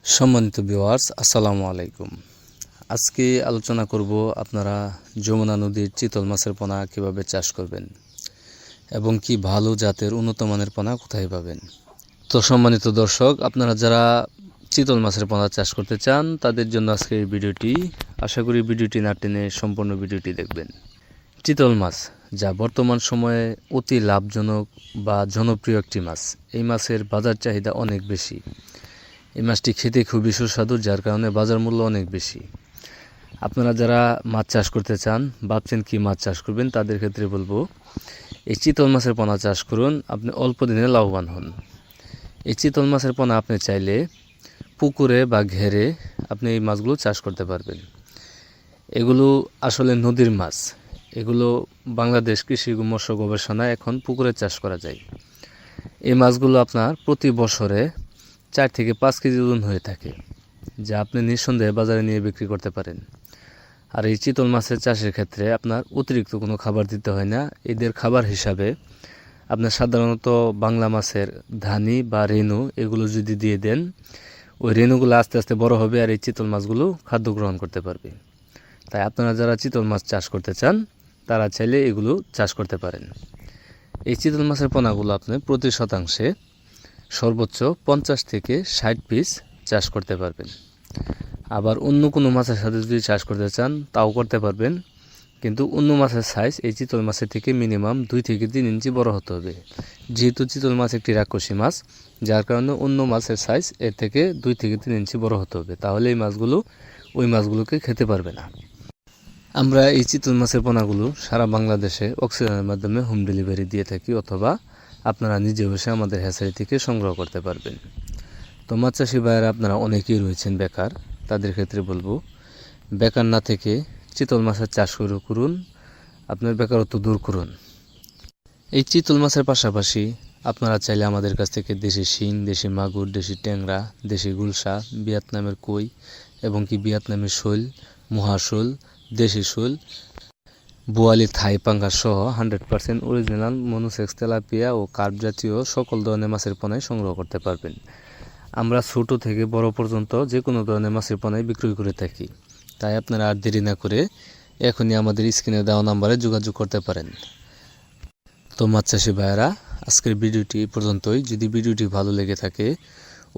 সম্মানিত ভিউয়ার্স, আসসালামু আলাইকুম। আজকে আলোচনা করব আপনারা যমুনা নদীর চিতল মাছের পোনা কিভাবে চাষ করবেন এবং কি ভালো জাতের উন্নত মানের পোনা কোথায় পাবেন। তো সম্মানিত দর্শক, আপনারা যারা চিতল মাছের পোনা চাষ করতে চান তাদের জন্য আজকে এই ভিডিওটি। আশা করি ভিডিওটি না টেনে সম্পূর্ণ ভিডিওটি দেখবেন। চিতল মাছ, যা বর্তমান সময়ে অতি লাভজনক বা জনপ্রিয় একটি মাছ। এই মাছের বাজার চাহিদা অনেক বেশি। এই মাছটি খেতে খুবই সুস্বাদু, যার কারণে বাজার মূল্য অনেক বেশি। আপনারা যারা মাছ চাষ করতে চান, ভাবছেন কি মাছ চাষ করবেন, তাদের ক্ষেত্রে বলবো এই চিতল মাছের পোনা চাষ করুন, আপনি অল্প দিনে লাভবান হন। এই চিতল মাছের পোনা আপনি চাইলে পুকুরে বা ঘেরে আপনি এই মাছগুলো চাষ করতে পারবেন। এগুলো আসলে নদীর মাছ। এগুলো বাংলাদেশ কৃষি মৎস্য গবেষণায় এখন পুকুরে চাষ করা যায়। এই মাছগুলো আপনার প্রতি বছরে 4 থেকে 5 কেজি ওজন হয়ে থাকে, যা আপনি নিঃসন্দেহে বাজারে নিয়ে বিক্রি করতে পারেন। আর এই চিতল মাছের চাষের ক্ষেত্রে আপনার অতিরিক্ত কোনো খাবার দিতে হয় না। এদের খাবার হিসাবে আপনার সাধারণত বাংলা মাছের ধানি বা রেণু এগুলো যদি দিয়ে দেন, ওই রেণুগুলো আস্তে আস্তে বড় হবে আর এই চিতল মাছগুলো খাদ্য গ্রহণ করতে পারবে। তাই আপনারা যারা চিতল মাছ চাষ করতে চান তারা চাইলে এগুলো চাষ করতে পারেন। এই চিতল মাছের পোনাগুলো আপনি প্রতি শতাংশে সর্বোচ্চ 50 থেকে 60 পিস চাষ করতে পারবেন। আবার অন্য কোনো মাছের সাথে যদি চাষ করতে চান তাও করতে পারবেন, কিন্তু অন্য মাছের সাইজ এই চিতল মাছের থেকে মিনিমাম 2 থেকে 3 ইঞ্চি বড় হতে হবে। যেহেতু চিতল মাছ একটি রাক্ষসী মাছ, যার কারণে অন্য মাছের সাইজ এর থেকে 2 থেকে 3 ইঞ্চি বড় হতে হবে, তাহলে এই মাছগুলো ওই মাছগুলোকে খেতে পারবে না। আমরা এই চিতল মাছের পোনাগুলো সারা বাংলাদেশে অক্সিজেনের মাধ্যমে হোম ডেলিভারি দিয়ে থাকি, অথবা আপনারা নিজে বসে আমাদের হ্যাচারি থেকে সংগ্রহ করতে পারবেন। তো মাছ চাষি ভাইয়েরা আপনারা অনেকেই রয়েছেন বেকার, তাদের ক্ষেত্রে বলবো বেকার না থেকে চিতল মাছের চাষ শুরু করুন, আপনার বেকারত্ব দূর করুন। এই চিতল মাছের পাশাপাশি আপনারা চাইলে আমাদের কাছ থেকে দেশি শিং, দেশি মাগুর, দেশি ট্যাংরা, দেশি গুলশা, ভিয়েতনামের কই এবং কি ভিয়েতনামের শোল, মহাশোল, দেশি শোল, বোয়ালি, থাই পাঙ্গাস সহ 100% অরিজিনাল মনোসেক্স, তেলাপিয়া ও কার্প জাতীয় সকল ধরনের মাছের পোনাই সংগ্রহ করতে পারবেন। আমরা ছোট থেকে বড় পর্যন্ত যে কোনো ধরনের মাছের পোনাই বিক্রয় করে থাকি। তাই আপনারা আর দেরি না করে এখনই আমাদের স্ক্রিনে দেওয়া নাম্বারে যোগাযোগ করতে পারেন। তো মাছ চাষি ভাইয়েরা, আজকের ভিডিওটি এই পর্যন্তই। যদি ভিডিওটি ভালো লেগে থাকে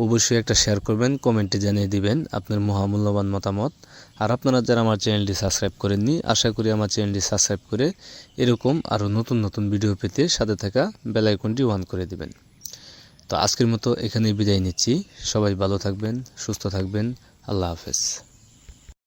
অবশ্যই একটা শেয়ার করবেন, কমেন্টে জানিয়ে দিবেন আপনার মহামূল্যবান মতামত। আর আপনারা যারা আমার চ্যানেলটি সাবস্ক্রাইব করেননি, আশা করি আমার চ্যানেলটি সাবস্ক্রাইব করে এরকম আরও নতুন নতুন ভিডিও পেতে সাথে থাকা বেল আইকনটি অন করে দিবেন। তো আজকের মতো এখানেই বিদায় নিচ্ছি। সবাই ভালো থাকবেন, সুস্থ থাকবেন। আল্লাহ হাফেজ।